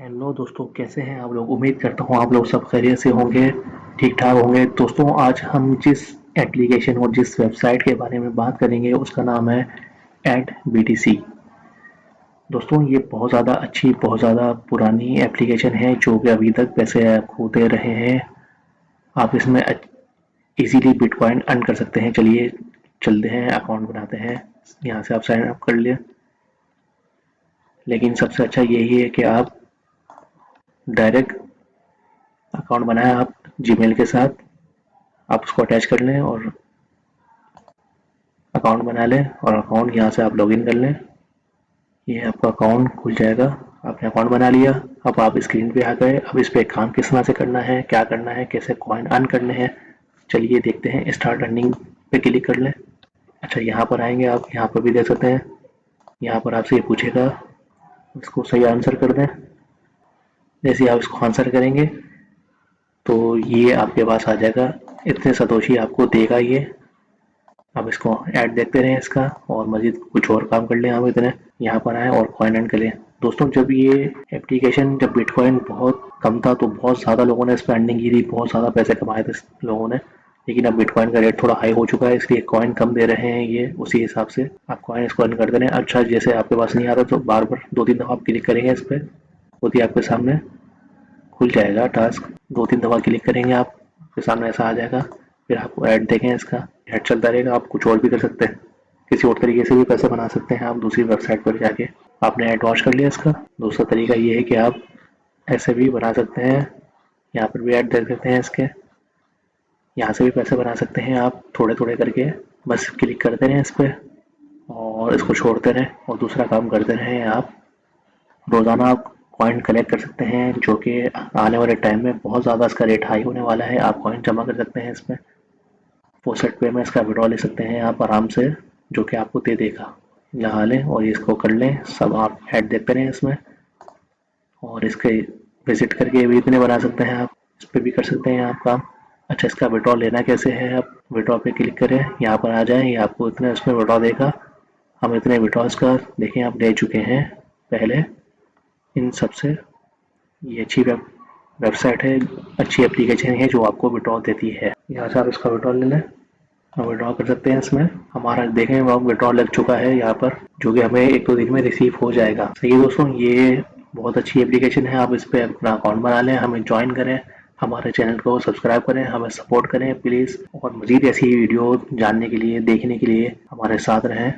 Hello दोस्तों, कैसे हैं आप लोग। उम्मीद करता हूँ आप लोग सब खैरियत से होंगे, ठीक ठाक होंगे। दोस्तों, आज हम जिस एप्लीकेशन और जिस वेबसाइट के बारे में बात करेंगे उसका नाम है एड BTC। दोस्तों, ये बहुत ज़्यादा अच्छी, बहुत ज़्यादा पुरानी एप्लीकेशन है जो कि अभी तक पैसे आपको दे रहे हैं। आप इसमें इजीली बिटकॉइन अर्न कर सकते हैं। चलिए चलते हैं, अकाउंट बनाते हैं। यहाँ से आप साइन अप कर लिए, लेकिन सबसे अच्छा यही है कि आप डायरेक्ट अकाउंट बनाएं। आप जीमेल के साथ आप उसको अटैच कर लें और अकाउंट बना लें, और अकाउंट यहाँ से आप लॉगिन कर लें। ये आपका अकाउंट खुल जाएगा। आपने अकाउंट बना लिया। अब आप स्क्रीन पे आ गए। अब इस पे काम किस तरह से करना है, क्या करना है, कैसे कॉइन अर्न करने हैं, चलिए देखते हैं। स्टार्ट अर्निंग पे क्लिक कर लें। अच्छा, यहाँ पर आएंगे आप, यहाँ पर भी देख सकते हैं। यहाँ पर आपसे ये पूछेगा, इसको सही आंसर कर दें। जैसे आप इसको आंसर करेंगे तो ये आपके पास आ जाएगा। इतने सतोशी आपको देगा ये। आप इसको ऐड देखते रहें इसका, और मजीद कुछ और काम कर लें। आप इतने यहाँ पर आएँ और कॉइन अर्न करें। दोस्तों, जब ये एप्लीकेशन, जब बिटकॉइन बहुत कम था तो बहुत ज़्यादा लोगों ने इस पर अर्निंग की थी, बहुत ज़्यादा पैसे कमाए थे लोगों ने। लेकिन अब बिटकॉइन का रेट थोड़ा हाई हो चुका है, इसलिए कॉइन कम दे रहे हैं ये। उसी हिसाब से आप कॉइन इसको अर्न करते रहें। अच्छा, जैसे आपके पास नहीं आ रहा तो बार बार 2-3 दफ़ा आप क्लिक करेंगे इस पर, खुद ही आपके सामने खुल जाएगा टास्क। 2-3 दफ़ा क्लिक करेंगे आप, आपके सामने ऐसा आ जाएगा। फिर आपको ऐड देखें, इसका ऐड चलता रहेगा। आप कुछ और भी कर सकते हैं, किसी और तरीके से भी पैसे बना सकते हैं आप दूसरी वेबसाइट पर जाके। आपने ऐड वॉच कर लिया इसका। दूसरा तरीका ये है कि आप ऐसे भी बना सकते हैं, यहाँ पर भी ऐड देख सकते हैं इसके। यहाँ से भी पैसे बना सकते हैं आप थोड़े थोड़े करके। बस क्लिक करते रहें इस पर और इसको छोड़ते रहें और दूसरा काम करते रहें। आप रोज़ाना आप कॉइन कलेक्ट कर सकते हैं, जो कि आने वाले टाइम में बहुत ज़्यादा इसका रेट हाई होने वाला है। आप कॉइन जमा कर सकते हैं इसमें। पोस्टेड पे में इसका विड्रॉ ले सकते हैं आप आराम से, जो कि आपको दे देगा। यहाँ लें और इसको कर लें। सब आप ऐड देखते रहें इसमें, और इसके विजिट करके भी इतने बना सकते हैं आप। इस पर भी कर सकते हैं आप काम। अच्छा, इसका विड्रॉ लेना कैसे है। आप विड्रॉ पे क्लिक करें, यहाँ पर आ जाएं। ये आपको इतने उसमें विड्रॉ देगा। हम इतने विड्रॉल्स का देखें आप ले चुके हैं पहले इन सब से। ये अच्छी वेबसाइट है, अच्छी एप्लीकेशन है जो आपको विड्रॉ देती है। यहाँ से आप इसका विड्रॉ ले लें, हम विड्रॉ कर सकते हैं इसमें। हमारा देखें वो विड्रॉ लग चुका है यहाँ पर, जो कि हमें 1-2 दिन में रिसीव हो जाएगा। सही है दोस्तों, ये बहुत अच्छी एप्लीकेशन है। आप इस पर अपना अकाउंट बना लें, हमें ज्वाइन करें, हमारे चैनल को सब्सक्राइब करें, हमें सपोर्ट करें प्लीज़। और मज़ीद ऐसी वीडियो जानने के लिए, देखने के लिए हमारे साथ रहें।